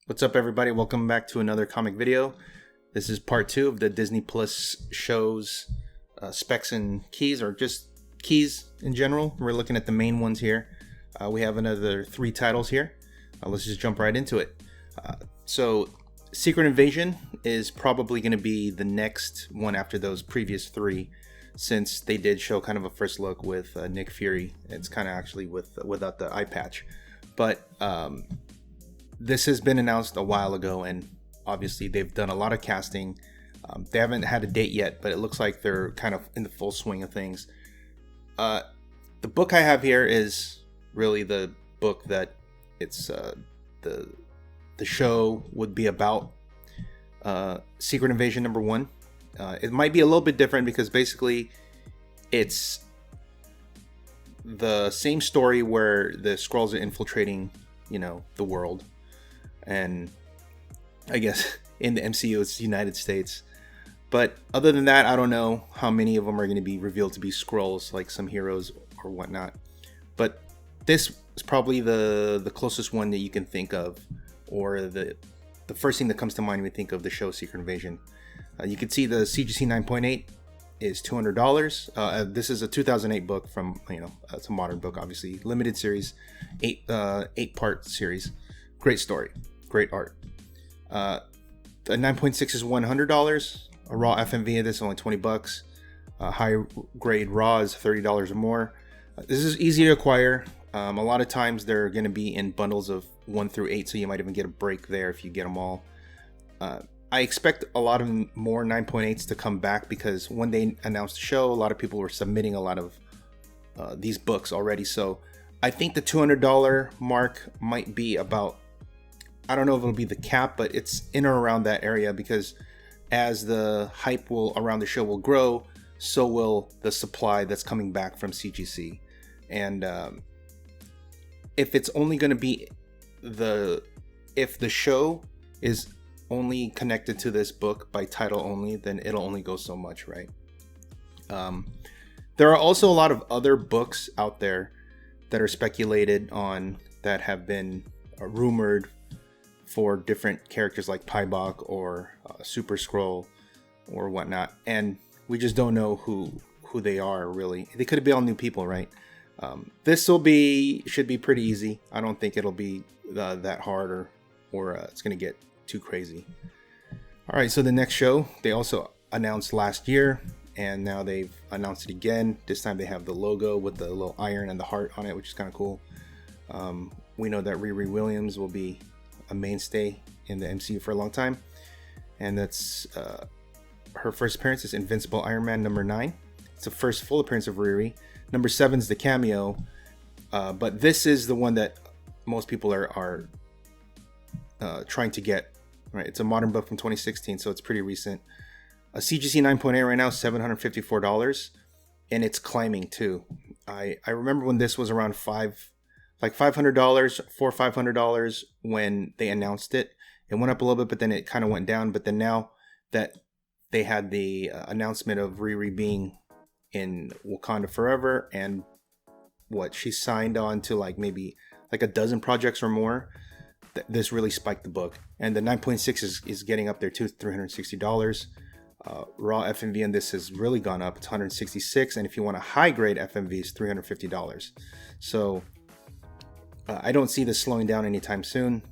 What's up, everybody? Welcome back to another comic video. This is part 2 of the Disney Plus shows specs and keys, or just keys in general. We're looking at the main ones here. We have another 3 titles here. Let's just jump right into it. So Secret Invasion is probably going to be the next one after those previous 3, since they did show kind of a first look with Nick Fury. It's kind of actually without the eye patch. But this has been announced a while ago, and obviously they've done a lot of casting. They haven't had a date yet, but it looks like they're kind of in the full swing of things. The book I have here is really the book that it's the show would be about. Secret Invasion #1. It might be a little bit different because basically it's the same story where the Skrulls are infiltrating, the world. And I guess in the MCU it's the United States. But other than that, I don't know how many of them are going to be revealed to be Skrulls, like some heroes or whatnot. But this is probably the closest one that you can think of, or the first thing that comes to mind when you think of the show Secret Invasion. You can see the CGC 9.8 is $200. This is a 2008 book from, it's a modern book, obviously. Limited series, 8-part series. Great story, great art. The 9.6 is $100. A raw FMV of this is only $20. High grade raw is $30 or more. This is easy to acquire. A lot of times they're going to be in bundles of 1 through 8, so you might even get a break there if you get them all. I expect a lot of more 9.8s to come back, because when they announced the show, a lot of people were submitting a lot of these books already. So I think the $200 mark might be about, I don't know if it'll be the cap, but it's in or around that area, because as the hype around the show will grow, so will the supply that's coming back from CGC. And if it's only going to be if the show is only connected to this book by title only, then it'll only go so much, right? There are also a lot of other books out there that are speculated on, that have been rumored for different characters like Pybok or Super Skrull or whatnot, and we just don't know who they are really. They could be all new people, right? This should be pretty easy. I don't think it'll be that hard, or it's gonna get too crazy. All right, so the next show they also announced last year, and now they've announced it again. This time they have the logo with the little iron and the heart on it, which is kind of cool. We know that Riri Williams will be a mainstay in the MCU for a long time, and that's her first appearance is Invincible Iron Man #9. It's the first full appearance of Riri. #7 is the cameo, but this is the one that most people are trying to get. Right, it's a modern book from 2016, so it's pretty recent. A CGC 9.8 right now, $754, and it's climbing too. I remember when this was around $500, $500 when they announced it. It went up a little bit, but then it kind of went down. But then now that they had the announcement of Riri being in Wakanda Forever, and she signed on to maybe a dozen projects or more, this really spiked the book. And the 9.6 is getting up there too, $360. Raw FMV on this has really gone up. It's $166, and if you want a high grade FMV, it's $350. So I don't see this slowing down anytime soon.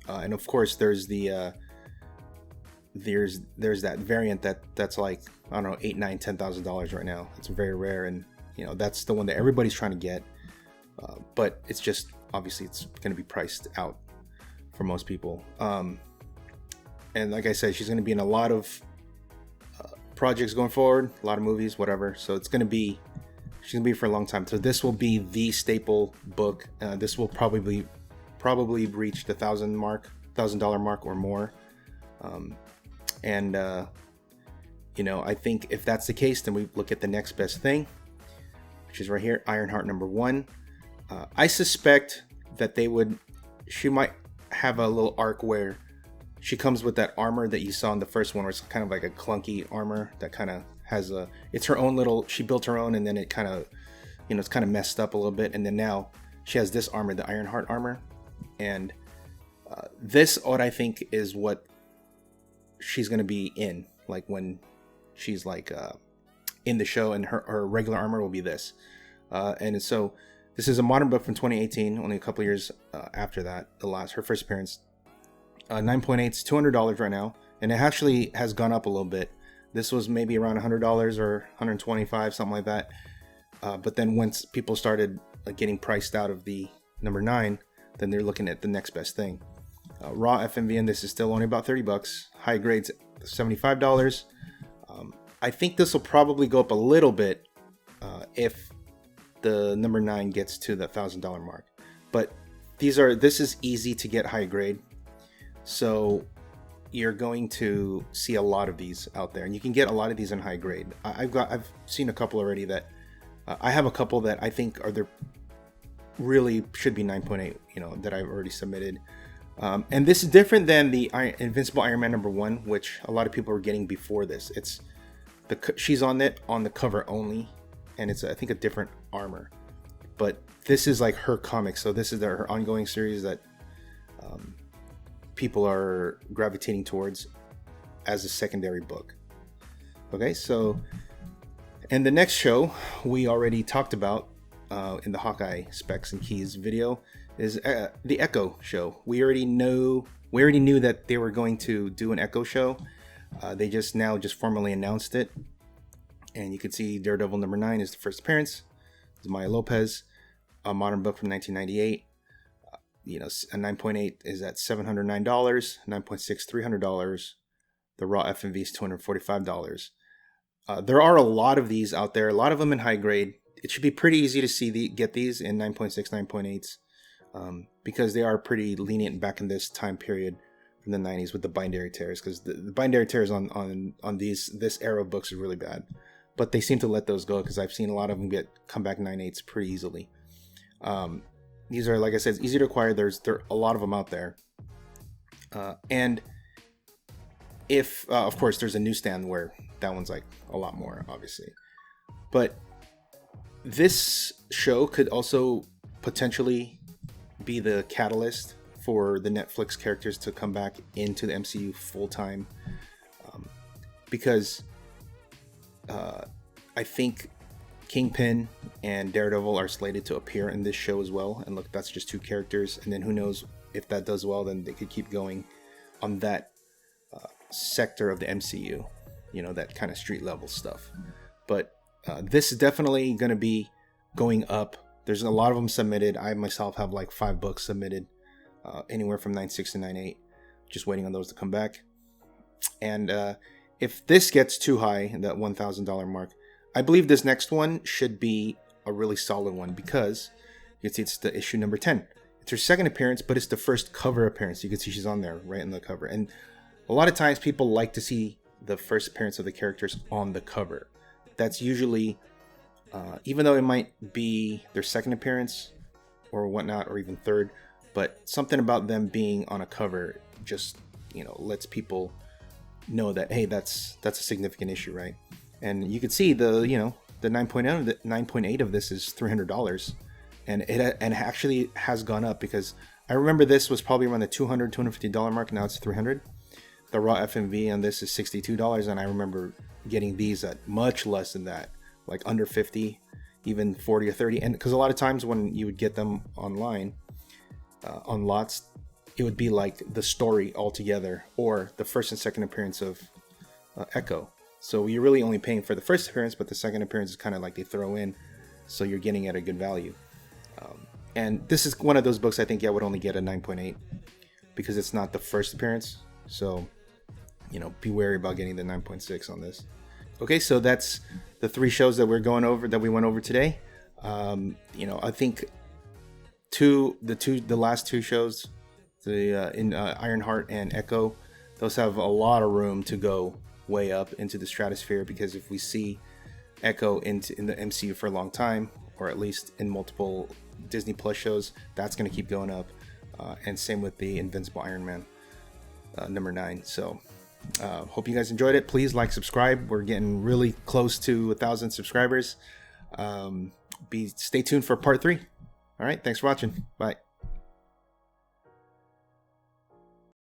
And of course, there's there's that variant that's like, I don't know, $8,000, $9,000, $10,000 right now. It's very rare, and that's the one that everybody's trying to get. But it's just, obviously it's going to be priced out for most people. And like I said, she's going to be in a lot of projects going forward, a lot of movies, whatever. So she's going to be for a long time. So this will be the staple book. This will probably reach the $1,000 mark or more. I think if that's the case, then we look at the next best thing, which is right here, Ironheart #1. I suspect that she might have a little arc where she comes with that armor that you saw in the first one, where it's kind of like a clunky armor that kind of has it's her own she built her own, and then it kind of, it's kind of messed up a little bit, and then now she has this armor, the Ironheart armor, and This, what I think, is what she's going to be in, like when she's like in the show, and her regular armor will be this. And so this is a modern book from 2018, only a couple years after that, her first appearance. 9.8 is $200 right now, and it actually has gone up a little bit. This was maybe around $100 or $125, something like that. But then once people started getting priced out of the number 9, then they're looking at the next best thing. Raw FMV in this is still only about $30. High grades $75. I think this will probably go up a little bit if the number 9 gets to the $1,000 mark. But this is easy to get high grade, so you're going to see a lot of these out there, and you can get a lot of these in high grade. I've seen a couple already that I have a couple that I think really should be 9.8, that I've already submitted. And this is different than the Invincible Iron Man number 1, which a lot of people were getting before this. She's on the cover only, and it's I think a different armor. But this is like her comic, so this is her ongoing series that people are gravitating towards as a secondary book. Okay, so, and the next show we already talked about in the Hawkeye Specs and Keys video is the Echo show. We already knew that they were going to do an Echo show. They just formally announced it, and you can see Daredevil number 9 is the first appearance. It's Maya Lopez, a modern book from 1998. A 9.8 is at $709, 9.6 $300. The raw FMV is $245. There are a lot of these out there, a lot of them in high grade. It should be pretty easy to get these in 9.6, 9.8s, because they are pretty lenient back in this time period from the 90s with the binary tears, because the binary tears on this era of books is really bad. But they seem to let those go, because I've seen a lot of them come back 9.8s pretty easily. These are, like I said, it's easy to acquire. There are a lot of them out there. And if, of course, there's a newsstand where that one's like a lot more, obviously. But this show could also potentially be the catalyst for the Netflix characters to come back into the MCU full-time. Because I think Kingpin and Daredevil are slated to appear in this show as well. And look, that's just 2 characters. And then who knows, if that does well, then they could keep going on that sector of the MCU. That kind of street level stuff. But this is definitely going to be going up. There's a lot of them submitted. I myself have like 5 books submitted, anywhere from 9.6 to 9.8. Just waiting on those to come back. And if this gets too high, that $1,000 mark, I believe this next one should be a really solid one, because you can see it's the issue number 10. It's her second appearance, but it's the first cover appearance. You can see she's on there right in the cover. And a lot of times people like to see the first appearance of the characters on the cover. That's usually, even though it might be their second appearance or whatnot, or even third, but something about them being on a cover just, lets people know that, hey, that's a significant issue, right? And you can see the 9.8 of this is $300, and it actually has gone up, because I remember this was probably around the $250 mark. Now it's $300. The raw FMV on this is $62, and I remember getting these at much less than that, like under 50, even 40 or 30. And because a lot of times when you would get them online on lots, it would be like the story altogether, or the first and second appearance of Echo. So you're really only paying for the first appearance, but the second appearance is kind of like they throw in, so you're getting at a good value. And this is one of those books I think I would only get a 9.8, because it's not the first appearance. So, be wary about getting the 9.6 on this. Okay, so that's the 3 shows that we went over today. I think the last 2 shows, in Ironheart and Echo, those have a lot of room to go way up into the stratosphere, because if we see Echo in the MCU for a long time, or at least in multiple Disney Plus shows, that's going to keep going up, and same with the Invincible Iron Man number 9. So hope you guys enjoyed it. Please like, subscribe. We're getting really close to 1,000 subscribers. Stay tuned for part 3. All right, thanks for watching. Bye.